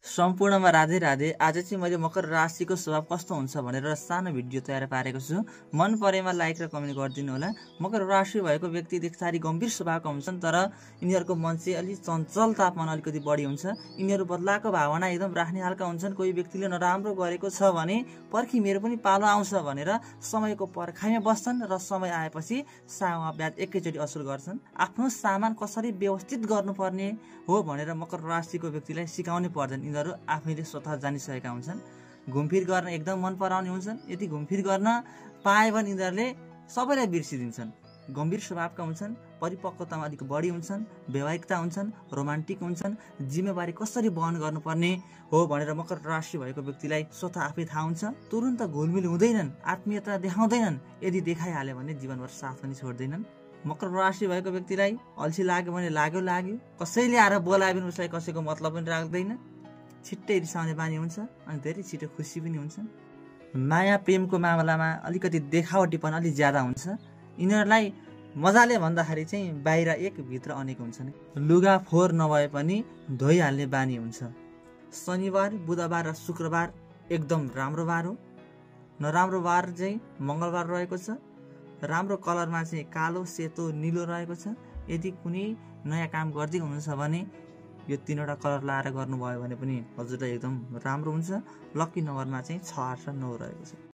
सम्पूर्णमा राधे राधे। आज चाहिँ मैले मकर राशिको स्वभाव कस्तो हुन्छ भनेर सानो भिडियो तयार पारेको छु। मन परेमा लाइक र कमेन्ट गरिदिनु होला। मकर राशि भएको व्यक्ति देख्दाखेरि गम्भीर स्वभावका हुन्छन्, तर यिनीहरूको मन चाहिँ अलिक चञ्चलतापन अलिकति बढी हुन्छ। यिनीहरू बदलाको भावना एकदम राख्ने खालका हुन्छन्। कोही व्यक्तिले नराम्रो गरेको छ भने पर्खी मेरो पनि पालो आउँछ भनेर समयको पर्खाइमा बस्छन् र समय आएपछि सामा ब्याज एकैचोटि असुल गर्छन्। आफ्नो सामान कसरी व्यवस्थित गर्नुपर्ने हो भनेर मकर राशिको व्यक्तिलाई सिकाउनै पर्दैन। यिनीहरू आफैले स्वतः जानिसकेका हुन्छन्। घुमफिर गर्न एकदम मन पराउने हुन्छन्। यदि घुमफिर गर्न पाए भने यिनीहरूले सबैलाई बिर्सिदिन्छन्। गम्भीर स्वभावका हुन्छन्, परिपक्वतामा अलिक बढी हुन्छन्, वैवाहिकता हुन्छन्, रोमान्टिक हुन्छन्। जिम्मेवारी कसरी वहन गर्नुपर्ने हो भनेर मकर राशि भएको व्यक्तिलाई स्वतः आफै थाहा हुन्छ। तुरुन्त घुलमिल हुँदैनन्, आत्मीयता देखाउँदैनन्। यदि देखाइहाल्यो भने जीवनभर साथ पनि छोड्दैनन्। मकर राशि भएको व्यक्तिलाई अल्छी लाग्यो भने लाग्यो, कसैले आएर बोलायो भने उसलाई कसैको मतलब पनि राख्दैन। छिट्टै रिसाउने बानी हुन्छ अनि धेरै छिटो खुसी पनि हुन्छन्। माया प्रेमको मामलामा अलिकति देखावटीपन अलिक ज्यादा हुन्छ। यिनीहरूलाई मजाले भन्दाखेरि चाहिँ बाहिर एक भित्र अनेक हुन्छन्। लुगा फोहोर नभए पनि धोइहाल्ने बानी हुन्छ। शनिबार, बुधबार र शुक्रबार एकदम राम्रो बार हो। नराम्रो बार चाहिँ मङ्गलबार रहेको छ। राम्रो कलरमा चाहिँ कालो, सेतो, निलो रहेको छ। यदि कुनै नयाँ काम गर्दै हुनुहुन्छ भने यो 3वटा कलर लाएर गर्नुभयो भने पनि हजुरलाई एकदम राम्रो हुन्छ। लक्की नम्बरमा चाहिँ 6, 8 र 9 रहेको छ।